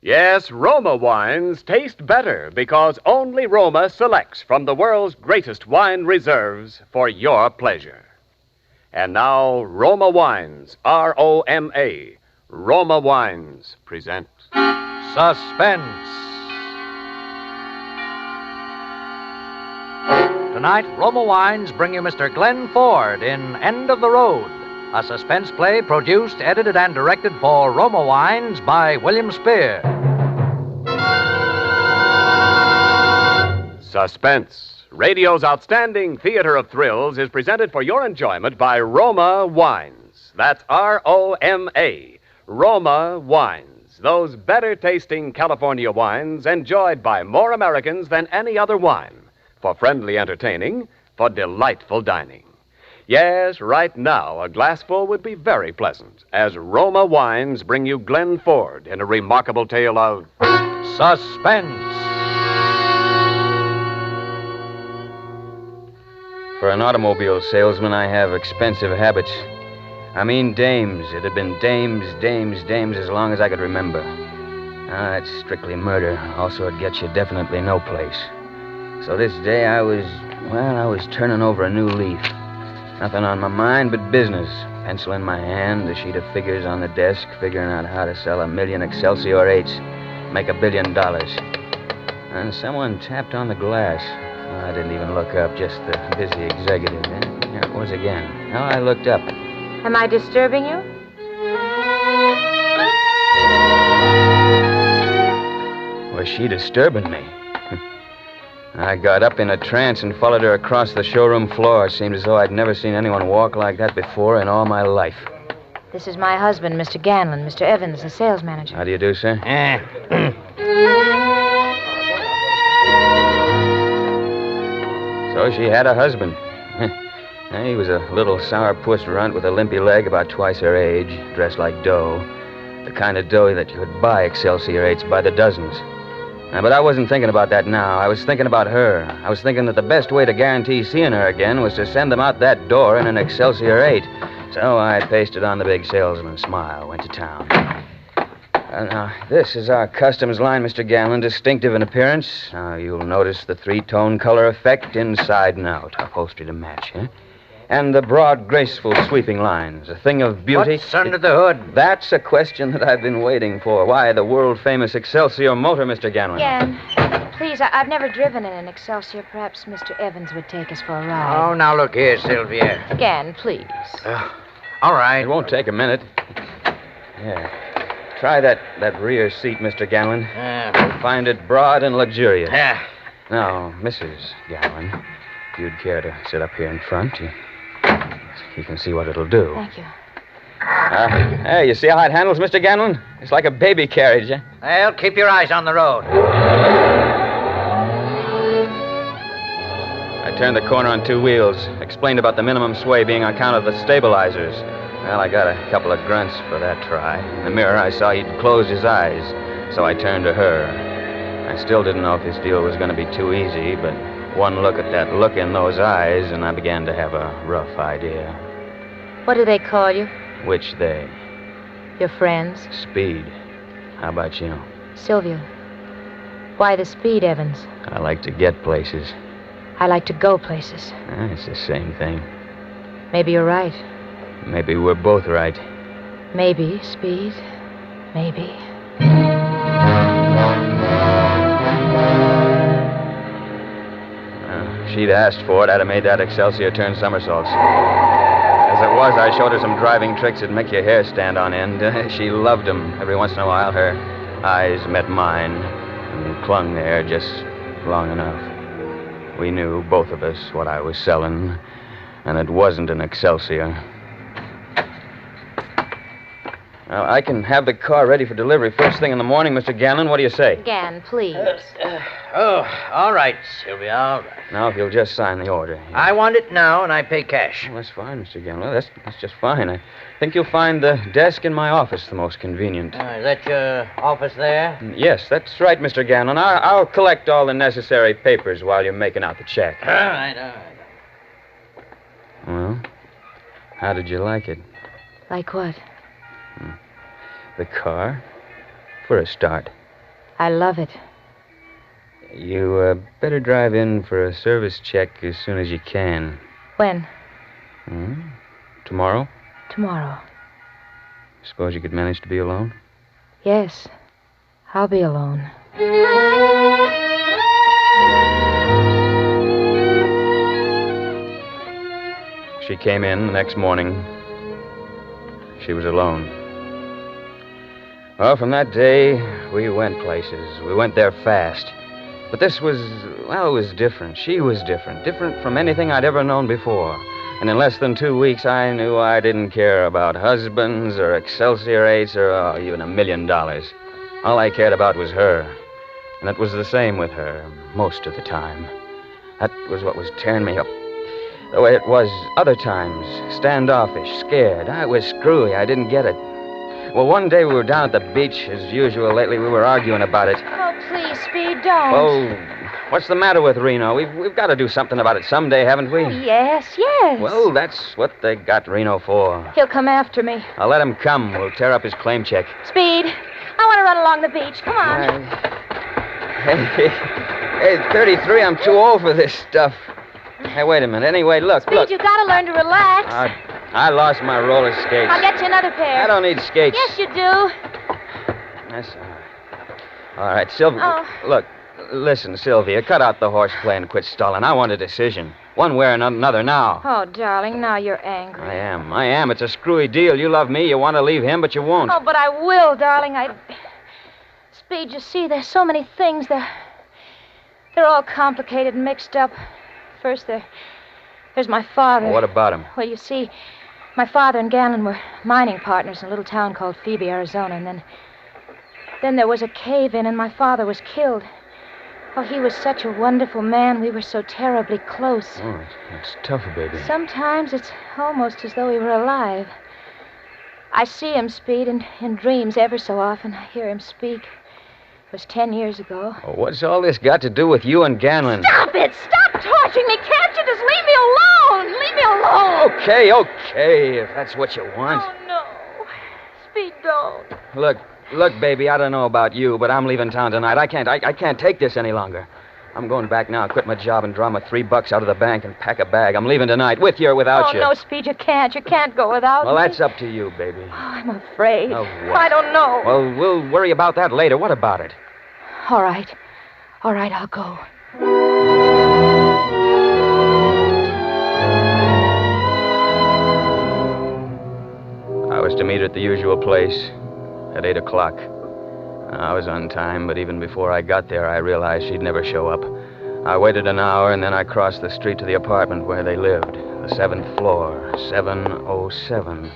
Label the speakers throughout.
Speaker 1: Yes, Roma wines taste better because only Roma selects from the world's greatest wine reserves for your pleasure. And now, Roma Wines, R-O-M-A, Roma Wines present
Speaker 2: Suspense. Tonight, Roma Wines bring you Mr. Glen Ford in End of the Road, a suspense play produced, edited, and directed for Roma Wines by William Spear.
Speaker 1: Suspense, radio's outstanding theater of thrills, is presented for your enjoyment by Roma Wines. That's R-O-M-A, Roma Wines. Those better-tasting California wines enjoyed by more Americans than any other wine. For friendly entertaining, for delightful dining. Yes, right now, a glassful would be very pleasant, as Roma Wines bring you Glen Ford in a remarkable tale of
Speaker 2: Suspense.
Speaker 3: For an automobile salesman, I have expensive habits. I mean dames. It had been dames as long as I could remember. It's strictly murder. Also, it gets you definitely no place. So this day I was turning over a new leaf. Nothing on my mind but business. Pencil in my hand, a sheet of figures on the desk, figuring out how to sell 1,000,000 Excelsior 8s, make $1 billion. And someone tapped on the glass. I didn't even look up, just the busy executive. There it was again. Now I looked up.
Speaker 4: Am I disturbing you?
Speaker 3: Was she disturbing me? I got up in a trance and followed her across the showroom floor. It seemed as though I'd never seen anyone walk like that before in all my life.
Speaker 4: This is my husband, Mr. Ganlon, Mr. Evans, the sales manager.
Speaker 3: How do you do, sir? So she had a husband. He was a little sourpuss runt with a limpy leg about twice her age, dressed like dough. The kind of dough that you could buy Excelsior 8s by the dozens. But I wasn't thinking about that now. I was thinking about her. I was thinking that the best way to guarantee seeing her again was to send them out that door in an Excelsior 8. So I pasted on the big salesman's smile, went to town. Now, this is our customs line, Mr. Ganlon, distinctive in appearance. Now, you'll notice the three-tone color effect inside and out, upholstery to match, huh? And the broad, graceful, sweeping lines, a thing of beauty.
Speaker 2: What's under the hood?
Speaker 3: That's a question that I've been waiting for. Why, the world-famous Excelsior motor, Mr. Ganlon.
Speaker 4: Gan, please, I've never driven in an Excelsior. Perhaps Mr. Evans would take us for a ride.
Speaker 2: Oh, now look here, Sylvia.
Speaker 4: Gan, please.
Speaker 2: All right.
Speaker 3: It won't take a minute. Yeah. Try that rear seat, Mr. Ganlon. You'll find it broad and luxurious.
Speaker 2: Yeah.
Speaker 3: Now, Mrs. Ganlon, if you'd care to sit up here in front, you can see what it'll do.
Speaker 4: Thank you.
Speaker 3: Hey, you see how it handles, Mr. Ganlon? It's like a baby carriage, eh?
Speaker 2: Well, keep your eyes on the road.
Speaker 3: I turned the corner on two wheels, explained about the minimum sway being on account of the stabilizers. Well, I got a couple of grunts for that try. In the mirror, I saw he'd closed his eyes, so I turned to her. I still didn't know if this deal was going to be too easy, but one look at that look in those eyes, and I began to have a rough idea.
Speaker 4: What do they call you?
Speaker 3: Which they?
Speaker 4: Your friends?
Speaker 3: Speed. How about you?
Speaker 4: Sylvia. Why the speed, Evans?
Speaker 3: I like to get places.
Speaker 4: I like to go places.
Speaker 3: It's the same thing.
Speaker 4: Maybe you're right.
Speaker 3: Maybe we're both right.
Speaker 4: Maybe, Speed. Maybe.
Speaker 3: She'd asked for it, I'd have made that Excelsior turn somersaults. As it was, I showed her some driving tricks that'd make your hair stand on end. She loved them. Every once in a while, her eyes met mine and clung there just long enough. We knew, both of us, what I was selling, and it wasn't an Excelsior. Now, I can have the car ready for delivery first thing in the morning, Mr. Ganlon. What do you say?
Speaker 4: Gan, please.
Speaker 2: All right, Sylvia, all right.
Speaker 3: Now, if you'll just sign the order.
Speaker 2: I want it now, and I pay cash.
Speaker 3: Well, that's fine, Mr. Ganlon. That's just fine. I think you'll find the desk in my office the most convenient.
Speaker 2: Is that your office there?
Speaker 3: Yes, that's right, Mr. Ganlon. I'll collect all the necessary papers while you're making out the check.
Speaker 2: All right.
Speaker 3: Well, how did you like it?
Speaker 4: Like what?
Speaker 3: The car, for a start.
Speaker 4: I love it.
Speaker 3: You better drive in for a service check as soon as you can.
Speaker 4: When?
Speaker 3: Tomorrow?
Speaker 4: Tomorrow.
Speaker 3: Suppose you could manage to be alone?
Speaker 4: Yes. I'll be alone.
Speaker 3: She came in the next morning. She was alone. Well, from that day, we went places. We went there fast. But this was, well, it was different. She was different. Different from anything I'd ever known before. And in less than 2 weeks, I knew I didn't care about husbands or Excelsior 8s or even $1 million. All I cared about was her. And it was the same with her most of the time. That was what was tearing me up. The way it was other times, standoffish, scared. I was screwy. I didn't get it. Well, one day we were down at the beach. As usual, lately we were arguing about it.
Speaker 4: Oh, please, Speed, don't.
Speaker 3: Oh, what's the matter with Reno? We've got to do something about it someday, haven't we?
Speaker 4: Oh, yes.
Speaker 3: Well, that's what they got Reno for.
Speaker 4: He'll come after me.
Speaker 3: I'll let him come. We'll tear up his claim check.
Speaker 4: Speed, I want to run along the beach. Come on.
Speaker 3: Hey, 33, I'm too old for this stuff. Hey, wait a minute. Anyway, look.
Speaker 4: Speed, you got to learn to relax.
Speaker 3: I lost my roller skates.
Speaker 4: I'll get you another pair.
Speaker 3: I don't need skates.
Speaker 4: Yes, you do.
Speaker 3: That's all right. All right, Sylvia.
Speaker 4: Oh.
Speaker 3: Look, listen, Sylvia. Cut out the horseplay and quit stalling. I want a decision. One way or another now.
Speaker 4: Oh, darling, now you're angry.
Speaker 3: I am. It's a screwy deal. You love me. You want to leave him, but you won't.
Speaker 4: Oh, but I will, darling. Speed, you see, there's so many things. They're all complicated and mixed up. First, there's my father.
Speaker 3: Well, what about him?
Speaker 4: Well, you see, my father and Glen were mining partners in a little town called Phoebe, Arizona, and then there was a cave-in, and my father was killed. Oh, he was such a wonderful man. We were so terribly close.
Speaker 3: Oh, that's tough, baby.
Speaker 4: Sometimes it's almost as though he were alive. I see him, Speed, in dreams ever so often. I hear him speak. It was 10 years ago.
Speaker 3: Well, what's all this got to do with you and Ganlon?
Speaker 4: Stop it! Stop torturing me! Can't you just leave me alone? Leave me alone!
Speaker 3: Okay, if that's what you want.
Speaker 4: Oh, no. Speed, don't.
Speaker 3: Look, baby, I don't know about you, but I'm leaving town tonight. I can't take this any longer. I'm going back now, quit my job, and draw my $3 out of the bank and pack a bag. I'm leaving tonight, with you or without you.
Speaker 4: Oh, no, Speed, you can't. You can't go without
Speaker 3: Well,
Speaker 4: me.
Speaker 3: that's up to you, baby.
Speaker 4: Oh, I'm afraid.
Speaker 3: Of what?
Speaker 4: I don't know.
Speaker 3: Well, we'll worry about that later. What about it?
Speaker 4: All right, I'll go.
Speaker 3: I was to meet her at the usual place at 8 o'clock. I was on time, but even before I got there, I realized she'd never show up. I waited an hour, and then I crossed the street to the apartment where they lived, the 7th floor, 707.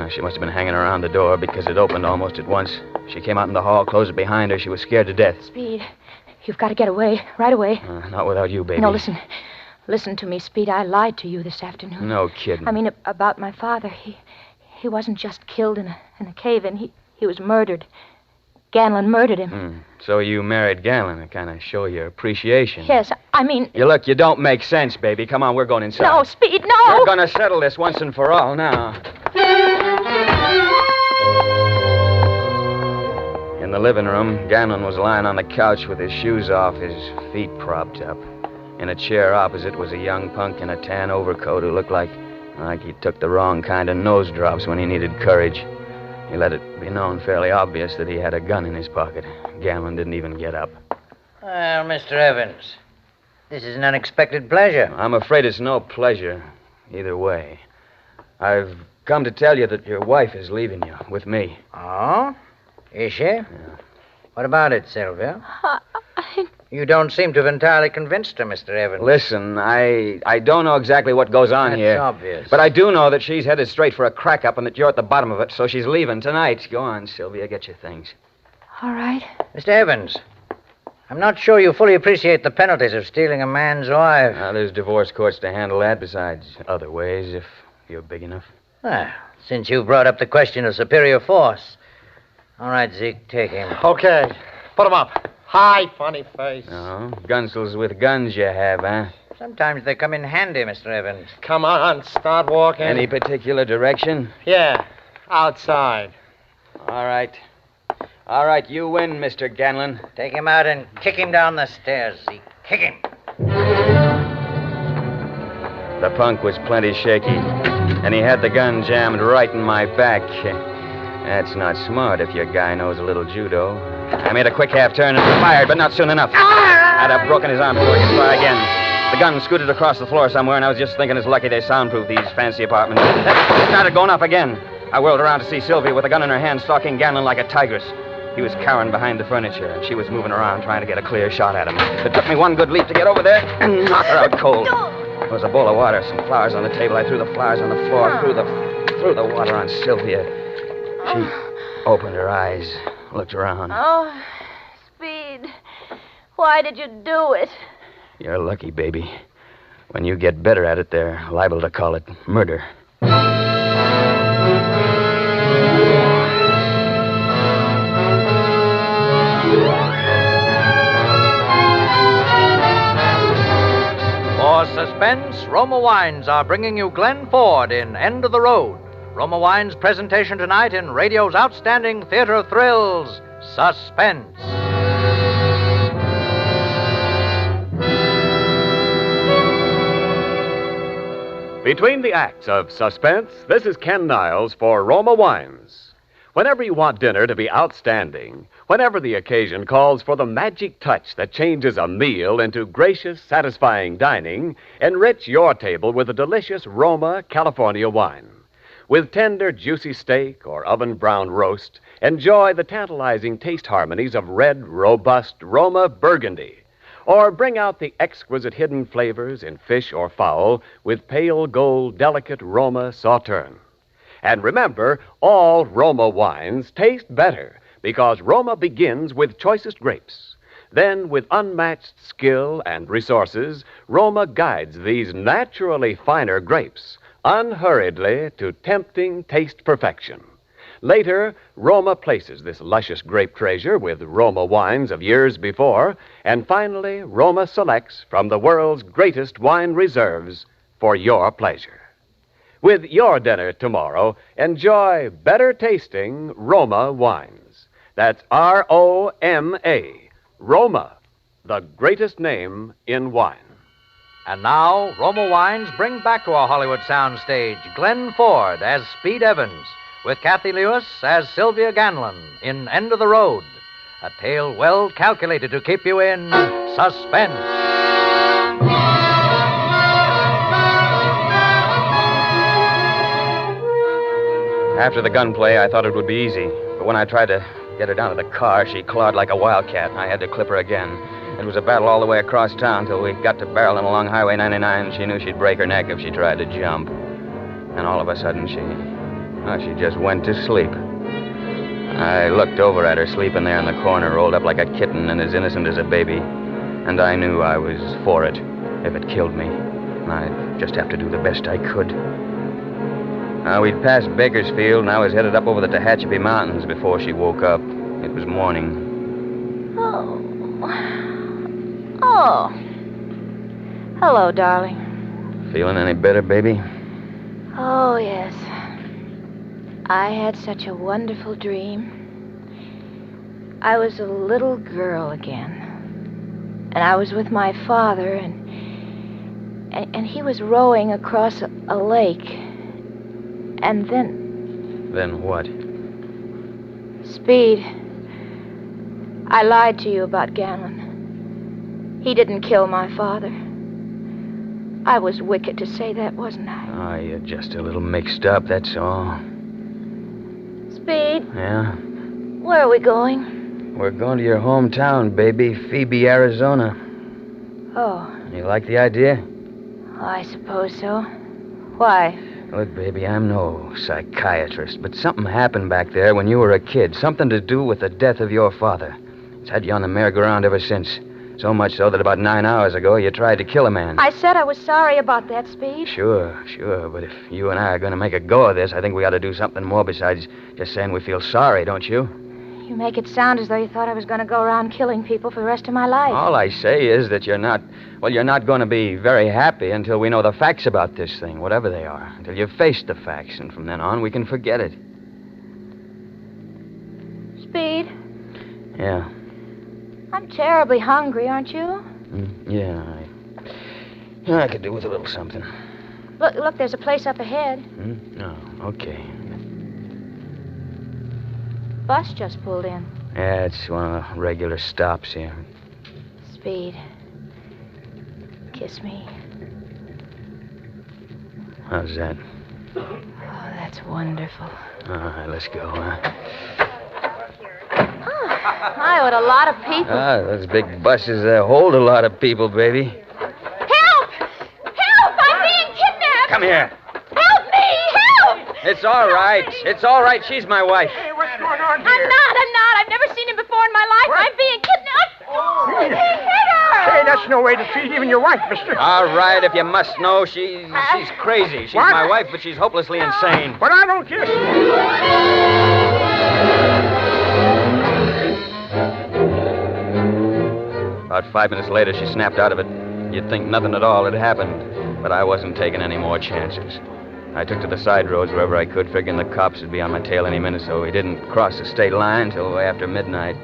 Speaker 3: She must have been hanging around the door because it opened almost at once. She came out in the hall, closed it behind her. She was scared to death.
Speaker 4: Speed, you've got to get away, right away.
Speaker 3: Not without you, baby.
Speaker 4: No, listen. Listen to me, Speed. I lied to you this afternoon.
Speaker 3: No kidding.
Speaker 4: I mean, about my father. He wasn't just killed in a cave-in. He was murdered. Ganlon murdered him.
Speaker 3: So you married Ganlon to kind of show your appreciation.
Speaker 4: Yes, I mean...
Speaker 3: You don't make sense, baby. Come on, we're going inside.
Speaker 4: No, Speed, no!
Speaker 3: We're going to settle this once and for all now. In the living room, Ganlon was lying on the couch with his shoes off, his feet propped up. In a chair opposite was a young punk in a tan overcoat who looked like he took the wrong kind of nose drops when he needed courage. He let it be known fairly obvious that he had a gun in his pocket. Ganlon didn't even get up.
Speaker 2: Well, Mr. Evans, this is an unexpected pleasure.
Speaker 3: I'm afraid it's no pleasure either way. I've come to tell you that your wife is leaving you with me.
Speaker 2: Oh? Is she?
Speaker 3: Yeah.
Speaker 2: What about it, Sylvia? You don't seem to have entirely convinced her, Mr. Evans.
Speaker 3: Listen, I don't know exactly what goes on here.
Speaker 2: That's obvious.
Speaker 3: But I do know that she's headed straight for a crack-up and that you're at the bottom of it, so she's leaving tonight. Go on, Sylvia, get your things.
Speaker 4: All right.
Speaker 2: Mr. Evans, I'm not sure you fully appreciate the penalties of stealing a man's wife.
Speaker 3: There's divorce courts to handle that, besides other ways, if you're big enough.
Speaker 2: Well, since you brought up the question of superior force. All right, Zeke, take him.
Speaker 5: Okay, put him up. Hi, funny face.
Speaker 3: Oh, gunsels with guns you have, huh?
Speaker 2: Sometimes they come in handy, Mr. Evans.
Speaker 5: Come on, start walking.
Speaker 3: Any particular direction?
Speaker 5: Yeah, outside.
Speaker 3: All right. All right, you win, Mr. Ganlon.
Speaker 2: Take him out and kick him down the stairs, Zeke. Kick him.
Speaker 3: The punk was plenty shaky, and he had the gun jammed right in my back. That's not smart if your guy knows a little judo. I made a quick half turn and fired, but not soon enough. I'd have broken his arm before he could try again. The gun scooted across the floor somewhere, and I was just thinking it's lucky they soundproof these fancy apartments. It started going off again. I whirled around to see Sylvia with a gun in her hand, stalking Ganlon like a tigress. He was cowering behind the furniture, and she was moving around trying to get a clear shot at him. It took me one good leap to get over there and knock her out cold. There was a bowl of water, some flowers on the table. I threw the flowers on the floor, threw the water on Sylvia. She opened her eyes, looked around.
Speaker 4: Oh, Speed, why did you do it?
Speaker 3: You're lucky, baby. When you get better at it, they're liable to call it murder.
Speaker 2: For Suspense, Roma Wines are bringing you Glen Ford in End of the Road. Roma Wines' presentation tonight in radio's outstanding theater of thrills, Suspense.
Speaker 1: Between the acts of Suspense, this is Ken Niles for Roma Wines. Whenever you want dinner to be outstanding, whenever the occasion calls for the magic touch that changes a meal into gracious, satisfying dining, enrich your table with a delicious Roma California wine. With tender, juicy steak or oven-browned roast, enjoy the tantalizing taste harmonies of red, robust Roma Burgundy. Or bring out the exquisite hidden flavors in fish or fowl with pale gold, delicate Roma Sauterne. And remember, all Roma wines taste better because Roma begins with choicest grapes. Then, with unmatched skill and resources, Roma guides these naturally finer grapes unhurriedly to tempting taste perfection. Later, Roma places this luscious grape treasure with Roma wines of years before, and finally, Roma selects from the world's greatest wine reserves for your pleasure. With your dinner tomorrow, enjoy better tasting Roma wines. That's R-O-M-A, Roma, the greatest name in wine.
Speaker 2: And now, Roma Wines bring back to our Hollywood soundstage Glen Ford as Speed Evans, with Kathy Lewis as Sylvia Ganlon in End of the Road, a tale well calculated to keep you in suspense.
Speaker 3: After the gunplay, I thought it would be easy, but when I tried to get her down to the car, she clawed like a wildcat, and I had to clip her again. It was a battle all the way across town till we got to barreling along Highway 99, and she knew she'd break her neck if she tried to jump. And all of a sudden, she just went to sleep. I looked over at her sleeping there in the corner, rolled up like a kitten and as innocent as a baby. And I knew I was for it, if it killed me. I'd just have to do the best I could. We'd passed Bakersfield, and I was headed up over the Tehachapi Mountains before she woke up. It was morning.
Speaker 4: Oh. Hello, darling.
Speaker 3: Feeling any better, baby?
Speaker 4: Oh, yes. I had such a wonderful dream. I was a little girl again. And I was with my father, and he was rowing across a lake. And then...
Speaker 3: Then what?
Speaker 4: Speed. I lied to you about Ganlon. He didn't kill my father. I was wicked to say that, wasn't I?
Speaker 3: Oh, you're just a little mixed up, that's all.
Speaker 4: Speed?
Speaker 3: Yeah?
Speaker 4: Where are we going?
Speaker 3: We're going to your hometown, baby, Phoebe, Arizona.
Speaker 4: Oh.
Speaker 3: You like the idea?
Speaker 4: I suppose so. Why?
Speaker 3: Look, baby, I'm no psychiatrist, but something happened back there when you were a kid. Something to do with the death of your father. It's had you on the merry-go-round ever since. So much so that about 9 hours ago, you tried to kill a man.
Speaker 4: I said I was sorry about that, Speed.
Speaker 3: Sure. But if you and I are going to make a go of this, I think we ought to do something more besides just saying we feel sorry, don't you?
Speaker 4: You make it sound as though you thought I was going to go around killing people for the rest of my life.
Speaker 3: All I say is that you're not going to be very happy until we know the facts about this thing, whatever they are. Until you've faced the facts, and from then on, we can forget it.
Speaker 4: Speed,
Speaker 3: Yeah.
Speaker 4: I'm terribly hungry, aren't you?
Speaker 3: Yeah, I could do with a little something.
Speaker 4: Look, there's a place up ahead.
Speaker 3: No, okay.
Speaker 4: Bus just pulled in.
Speaker 3: Yeah, it's one of the regular stops here.
Speaker 4: Speed, kiss me.
Speaker 3: How's that?
Speaker 4: Oh, that's wonderful.
Speaker 3: All right, let's go, huh?
Speaker 4: My, what a lot of people.
Speaker 3: Those big buses hold a lot of people, baby.
Speaker 4: Help! Help! I'm being kidnapped!
Speaker 3: Come here.
Speaker 4: Help me! Help!
Speaker 3: It's all right. It's all right. She's my wife.
Speaker 5: Hey, what's going on here?
Speaker 4: I'm not. I've never seen him before in my life.
Speaker 5: What?
Speaker 4: I'm being kidnapped. Oh, he hit her!
Speaker 5: Hey, that's no way to treat even your wife, mister.
Speaker 3: All right, if you must know, she's crazy. She's
Speaker 5: What?
Speaker 3: my wife, but she's hopelessly insane.
Speaker 5: But I don't kiss.
Speaker 3: About 5 minutes later, she snapped out of it. You'd think nothing at all had happened, but I wasn't taking any more chances. I took to the side roads wherever I could, figuring the cops would be on my tail any minute, so we didn't cross the state line until after midnight.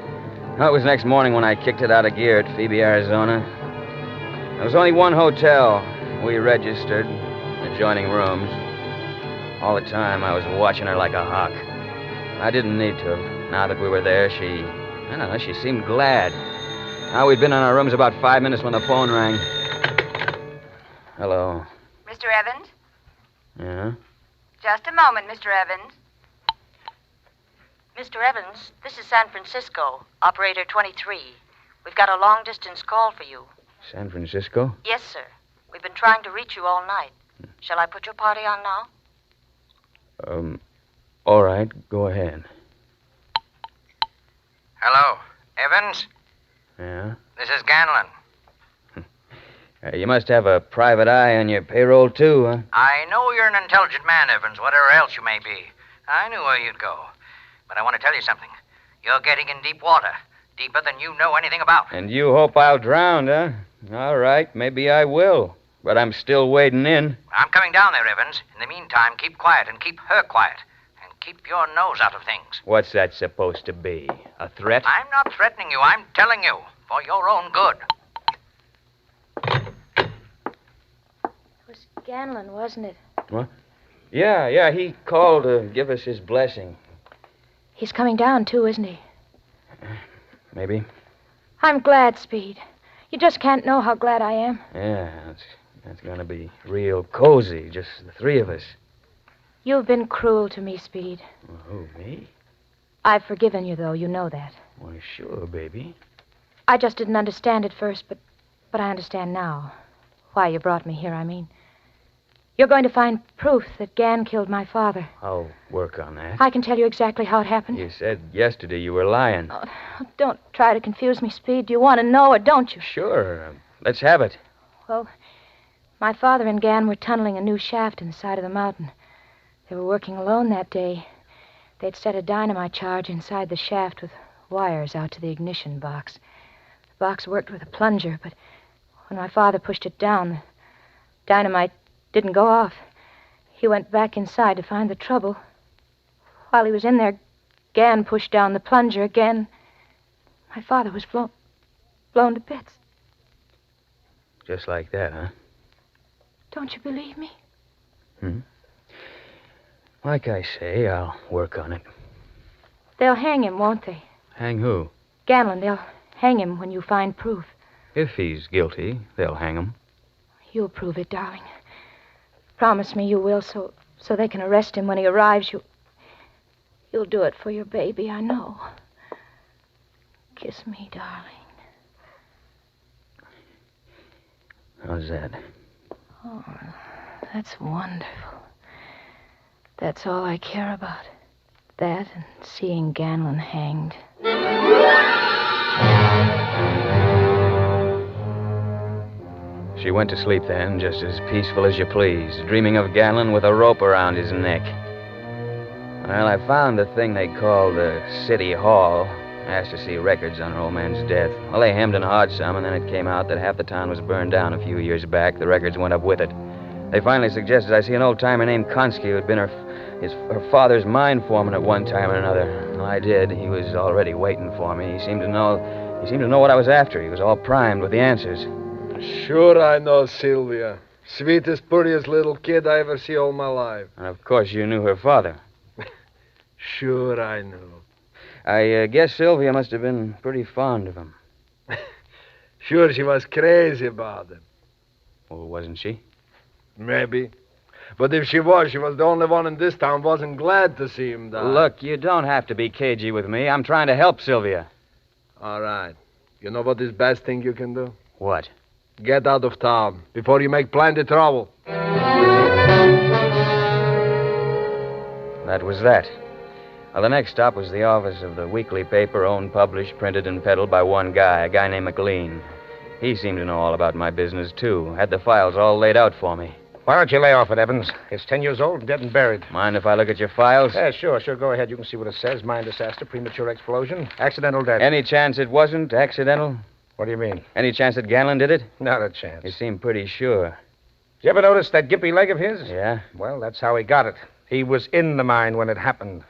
Speaker 3: Well, it was next morning when I kicked it out of gear at Phoebe, Arizona. There was only one hotel. We registered, adjoining rooms. All the time, I was watching her like a hawk. I didn't need to. Now that we were there, she seemed glad. Now, we'd been in our rooms about 5 minutes when the phone rang. Hello.
Speaker 6: Mr. Evans?
Speaker 3: Yeah?
Speaker 6: Just a moment, Mr. Evans. Mr. Evans, this is San Francisco, operator 23. We've got a long-distance call for you.
Speaker 3: San Francisco?
Speaker 6: Yes, sir. We've been trying to reach you all night. Shall I put your party on now?
Speaker 3: All right, go ahead.
Speaker 2: Hello, Evans?
Speaker 3: Yeah?
Speaker 2: This is Ganlon.
Speaker 3: You must have a private eye on your payroll, too, huh?
Speaker 2: I know you're an intelligent man, Evans, whatever else you may be. I knew where you'd go. But I want to tell you something. You're getting in deep water, deeper than you know anything about.
Speaker 3: And you hope I'll drown, huh? All right, maybe I will. But I'm still wading in.
Speaker 2: I'm coming down there, Evans. In the meantime, keep quiet and keep her quiet. And keep your nose out of things.
Speaker 3: What's that supposed to be? A threat?
Speaker 2: I'm not threatening you. I'm telling you. For your own good.
Speaker 4: It was Ganlon, wasn't it?
Speaker 3: What? Yeah, he called to give us his blessing.
Speaker 4: He's coming down, too, isn't he?
Speaker 3: Maybe.
Speaker 4: I'm glad, Speed. You just can't know how glad I am.
Speaker 3: Yeah, that's going to be real cozy, just the three of us.
Speaker 4: You've been cruel to me, Speed.
Speaker 3: Oh, me?
Speaker 4: I've forgiven you, though. You know that.
Speaker 3: Why, sure, baby.
Speaker 4: I just didn't understand at first, but I understand now. Why you brought me here, I mean. You're going to find proof that Gan killed my father.
Speaker 3: I'll work on that.
Speaker 4: I can tell you exactly how it happened.
Speaker 3: You said yesterday you were lying.
Speaker 4: Oh, don't try to confuse me, Speed. Do you want to know or don't you?
Speaker 3: Sure. Let's have it.
Speaker 4: Well, my father and Gan were tunneling a new shaft in the side of the mountain. They were working alone that day. They'd set a dynamite charge inside the shaft with wires out to the ignition box. The box worked with a plunger, but when my father pushed it down, the dynamite didn't go off. He went back inside to find the trouble. While he was in there, Gan pushed down the plunger again. My father was blown to bits.
Speaker 3: Just like that, huh?
Speaker 4: Don't you believe me?
Speaker 3: Like I say, I'll work on it.
Speaker 4: They'll hang him, won't they?
Speaker 3: Hang who?
Speaker 4: Ganlon, they'll hang him when you find proof.
Speaker 3: If he's guilty, they'll hang him.
Speaker 4: You'll prove it, darling. Promise me you will, so they can arrest him when he arrives. You'll do it for your baby, I know. Kiss me, darling.
Speaker 3: How's that?
Speaker 4: Oh, that's wonderful. That's all I care about. That and seeing Ganlon hanged.
Speaker 3: She went to sleep then, just as peaceful as you please, dreaming of Ganlon with a rope around his neck. Well, I found the thing they call the City Hall. Asked to see records on her old man's death. Well, they hemmed and hawed some, and then it came out that half the town was burned down a few years back. The records went up with it. They finally suggested I see an old-timer named Konski who'd been her her father's mine foreman at one time or another. Well, I did. He was already waiting for me. He seemed to know what I was after. He was all primed with the answers.
Speaker 7: Sure I know Sylvia. Sweetest, prettiest little kid I ever see all my life.
Speaker 3: And of course you knew her father.
Speaker 7: Sure I knew.
Speaker 3: I guess Sylvia must have been pretty fond of him.
Speaker 7: Sure, she was crazy about him.
Speaker 3: Well, wasn't she?
Speaker 7: Maybe. But if she was the only one in this town wasn't glad to see him die.
Speaker 3: Look, you don't have to be cagey with me. I'm trying to help Sylvia.
Speaker 7: All right. You know what is the best thing you can do?
Speaker 3: What?
Speaker 7: Get out of town before you make plenty trouble.
Speaker 3: That was that. Well, the next stop was the office of the weekly paper, owned, published, printed, and peddled by one guy, a guy named McLean. He seemed to know all about my business, too. Had the files all laid out for me.
Speaker 5: Why don't you lay off it, Evans? It's 10 years old and dead and buried.
Speaker 3: Mind if I look at your files?
Speaker 5: Yeah, sure. Go ahead. You can see what it says. Mine disaster, premature explosion, accidental death.
Speaker 3: Any chance it wasn't accidental?
Speaker 5: What do you mean?
Speaker 3: Any chance that Ganlon did it?
Speaker 5: Not a chance.
Speaker 3: You seem pretty sure.
Speaker 5: Did you ever notice that gimpy leg of his?
Speaker 3: Yeah?
Speaker 5: Well, that's how he got it. He was in the mine when it happened.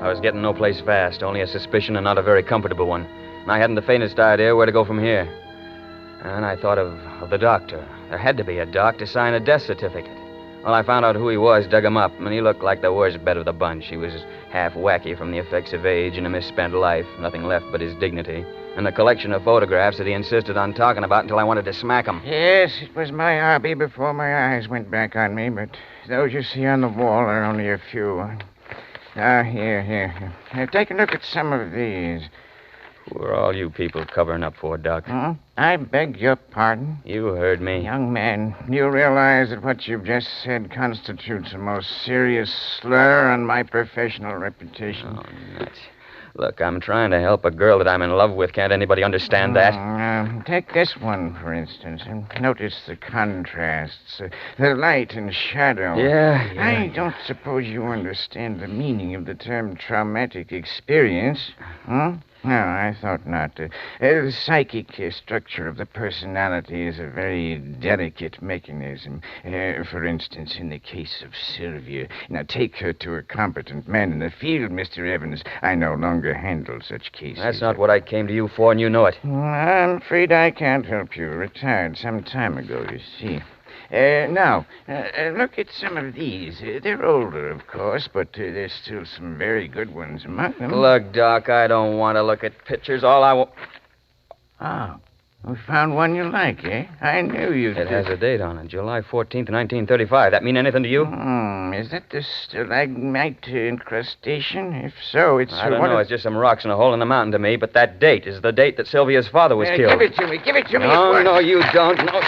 Speaker 3: I was getting no place fast, only a suspicion and not a very comfortable one. And I hadn't the faintest idea where to go from here. And I thought of the doctor. There had to be a doc to sign a death certificate. Well, I found out who he was, dug him up, and he looked like the worst bet of the bunch. He was half wacky from the effects of age and a misspent life, nothing left but his dignity, and a collection of photographs that he insisted on talking about until I wanted to smack him.
Speaker 8: Yes, it was my hobby before my eyes went back on me, but those you see on the wall are only a few. Now, here. Take a look at some of these.
Speaker 3: Who are all you people covering up for, Doc?
Speaker 8: Huh? I beg your pardon.
Speaker 3: You heard me.
Speaker 8: Young man, you realize that what you've just said constitutes a most serious slur on my professional reputation.
Speaker 3: Oh, nuts. Look, I'm trying to help a girl that I'm in love with. Can't anybody understand that?
Speaker 8: Take this one, for instance, and notice the contrasts, the light and shadow.
Speaker 3: Yeah.
Speaker 8: I don't suppose you understand the meaning of the term traumatic experience, huh? No, I thought not. The psychic structure of the personality is a very delicate mechanism. For instance, in the case of Sylvia. Now, take her to a competent man in the field, Mr. Evans. I no longer handle such cases.
Speaker 3: That's not what I came to you for, and you know it.
Speaker 8: I'm afraid I can't help you. Retired some time ago, you see. Now, look at some of these. They're older, of course, but there's still some very good ones among them.
Speaker 3: Look, Doc, I don't want to look at pictures. All I want...
Speaker 8: Oh, we found one you like, eh? I knew you did.
Speaker 3: It has a date on it, July 14th, 1935. That mean anything to you?
Speaker 8: Is that the stalagmite incrustation? If so, it's...
Speaker 3: I don't know. It's just some rocks in a hole in the mountain to me, but that date is the date that Sylvia's father was killed.
Speaker 8: Give it to me. Give it to me.
Speaker 3: No, you don't. No.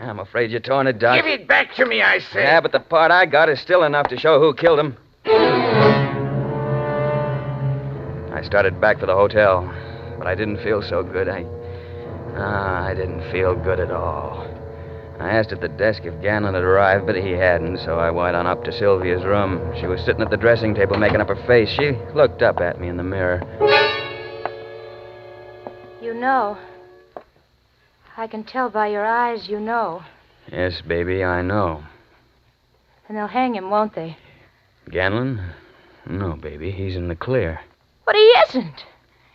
Speaker 3: I'm afraid you're torn it, Doc.
Speaker 8: Give it back to me, I say.
Speaker 3: Yeah, but the part I got is still enough to show who killed him. I started back for the hotel, but I didn't feel so good. I didn't feel good at all. I asked at the desk if Ganlon had arrived, but he hadn't, so I went on up to Sylvia's room. She was sitting at the dressing table making up her face. She looked up at me in the mirror.
Speaker 4: You know. I can tell by your eyes you know.
Speaker 3: Yes, baby, I know.
Speaker 4: And they'll hang him, won't they?
Speaker 3: Ganlon? No, baby, he's in the clear.
Speaker 4: But he isn't.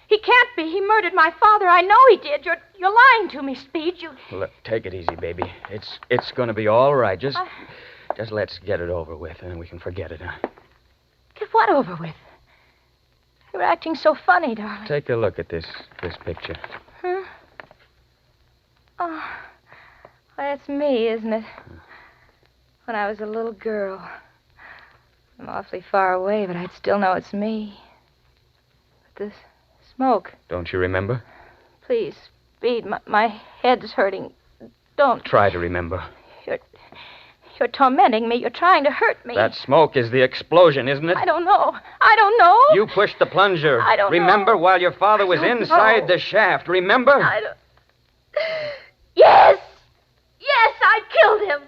Speaker 4: He can't be. He murdered my father. I know he did. You're lying to me, Speed.
Speaker 3: Look, take it easy, baby. It's going to be all right. Just let's get it over with, and then we can forget it, huh?
Speaker 4: Get what over with? You're acting so funny, darling.
Speaker 3: Take a look at this picture.
Speaker 4: Huh? Oh, that's me, isn't it? When I was a little girl. I'm awfully far away, but I'd still know it's me. But this smoke.
Speaker 3: Don't you remember?
Speaker 4: Please, Speed, my head's hurting. Don't.
Speaker 3: Try to remember.
Speaker 4: You're tormenting me. You're trying to hurt me.
Speaker 3: That smoke is the explosion, isn't it?
Speaker 4: I don't know.
Speaker 3: You pushed the plunger.
Speaker 4: I don't know.
Speaker 3: Remember while your father was inside the shaft. Remember?
Speaker 4: I don't... Yes! Yes, I killed him.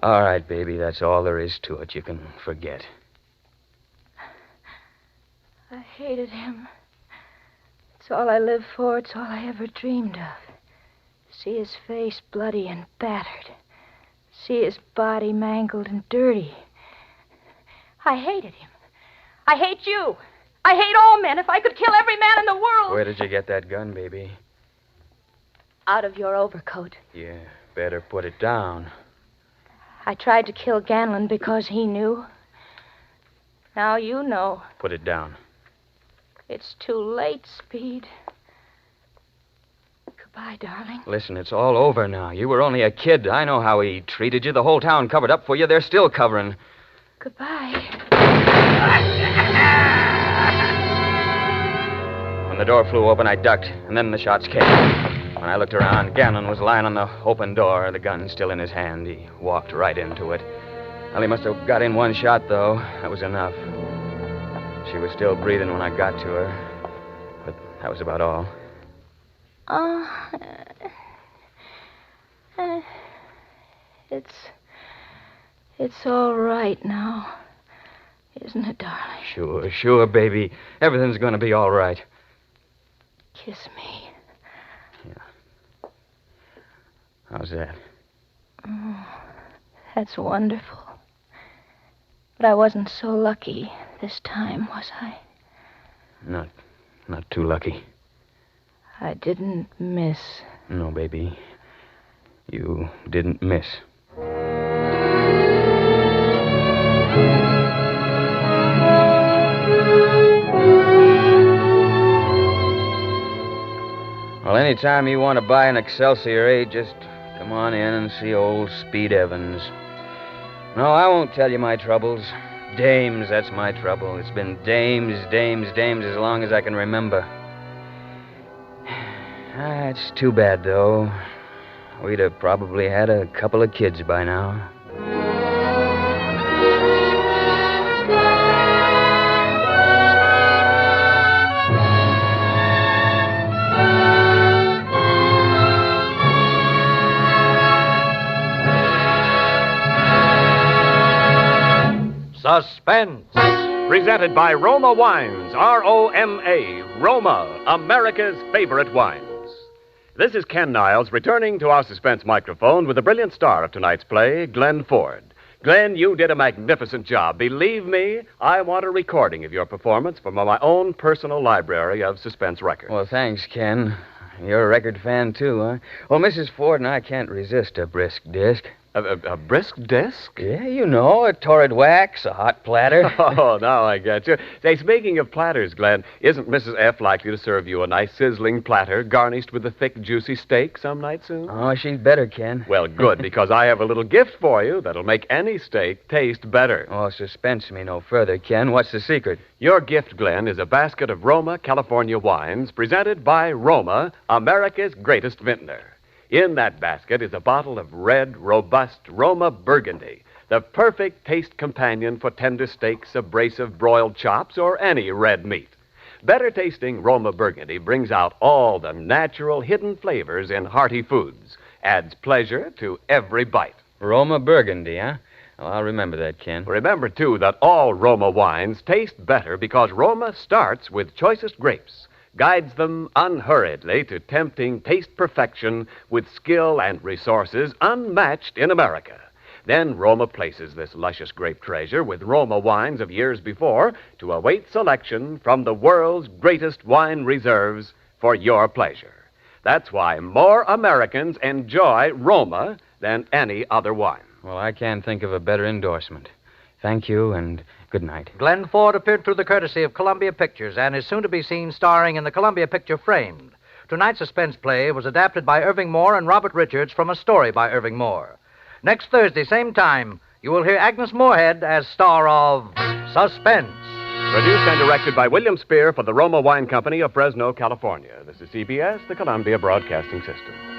Speaker 3: All right, baby. That's all there is to it. You can forget.
Speaker 4: I hated him. It's all I live for. It's all I ever dreamed of. See his face bloody and battered. See his body mangled and dirty. I hated him. I hate you. I hate all men. If I could kill every man in the world.
Speaker 3: Where did you get that gun, baby?
Speaker 4: Out of your overcoat.
Speaker 3: Yeah, better put it down.
Speaker 4: I tried to kill Ganlon because he knew. Now you know.
Speaker 3: Put it down.
Speaker 4: It's too late, Speed. Goodbye, darling.
Speaker 3: Listen, it's all over now. You were only a kid. I know how he treated you. The whole town covered up for you. They're still covering.
Speaker 4: Goodbye.
Speaker 3: When the door flew open, I ducked, and then the shots came. When I looked around, Ganlon was lying on the open door, the gun still in his hand. He walked right into it. Well, he must have got in one shot, though. That was enough. She was still breathing when I got to her, but that was about all.
Speaker 4: It's all right now, isn't it, darling?
Speaker 3: Sure, baby. Everything's going to be all right.
Speaker 4: Kiss me.
Speaker 3: Yeah. How's that?
Speaker 4: Oh, that's wonderful. But I wasn't so lucky this time, was I?
Speaker 3: Not too lucky.
Speaker 4: I didn't miss.
Speaker 3: No, baby. You didn't miss. Well, anytime you want to buy an Excelsior 8, just come on in and see old Speed Evans. No, I won't tell you my troubles. Dames, that's my trouble. It's been dames as long as I can remember. It's too bad, though. We'd have probably had a couple of kids by now.
Speaker 2: Suspense.
Speaker 1: Presented by Roma Wines, R-O-M-A, Roma, America's favorite wines. This is Ken Niles returning to our Suspense microphone with the brilliant star of tonight's play, Glen Ford. Glen, you did a magnificent job. Believe me, I want a recording of your performance for my own personal library of suspense records.
Speaker 3: Well, thanks, Ken. You're a record fan, too, huh? Well, Mrs. Ford and I can't resist a brisk disc.
Speaker 1: A brisk disc?
Speaker 3: Yeah, you know, a torrid wax, a hot platter.
Speaker 1: Oh, now I get you. Say, speaking of platters, Glenn, isn't Mrs. F. likely to serve you a nice sizzling platter garnished with a thick, juicy steak some night soon?
Speaker 3: Oh, she's better, Ken.
Speaker 1: Well, good, because I have a little gift for you that'll make any steak taste better.
Speaker 3: Oh, suspense me no further, Ken. What's the secret?
Speaker 1: Your gift, Glenn, is a basket of Roma, California wines presented by Roma, America's greatest vintner. In that basket is a bottle of red, robust Roma Burgundy, the perfect taste companion for tender steaks, abrasive broiled chops, or any red meat. Better tasting Roma Burgundy brings out all the natural hidden flavors in hearty foods, adds pleasure to every bite.
Speaker 3: Roma Burgundy, huh? Well, I'll remember that, Ken.
Speaker 1: Remember, too, that all Roma wines taste better because Roma starts with choicest grapes, guides them unhurriedly to tempting taste perfection with skill and resources unmatched in America. Then Roma places this luscious grape treasure with Roma wines of years before to await selection from the world's greatest wine reserves for your pleasure. That's why more Americans enjoy Roma than any other wine.
Speaker 3: Well, I can't think of a better endorsement. Thank you, and good night.
Speaker 2: Glen Ford appeared through the courtesy of Columbia Pictures and is soon to be seen starring in the Columbia picture Framed. Tonight's suspense play was adapted by Irving Moore and Robert Richards from a story by Irving Moore. Next Thursday, same time, you will hear Agnes Moorehead as star of Suspense.
Speaker 1: Produced and directed by William Spear for the Roma Wine Company of Fresno, California. This is CBS, the Columbia Broadcasting System.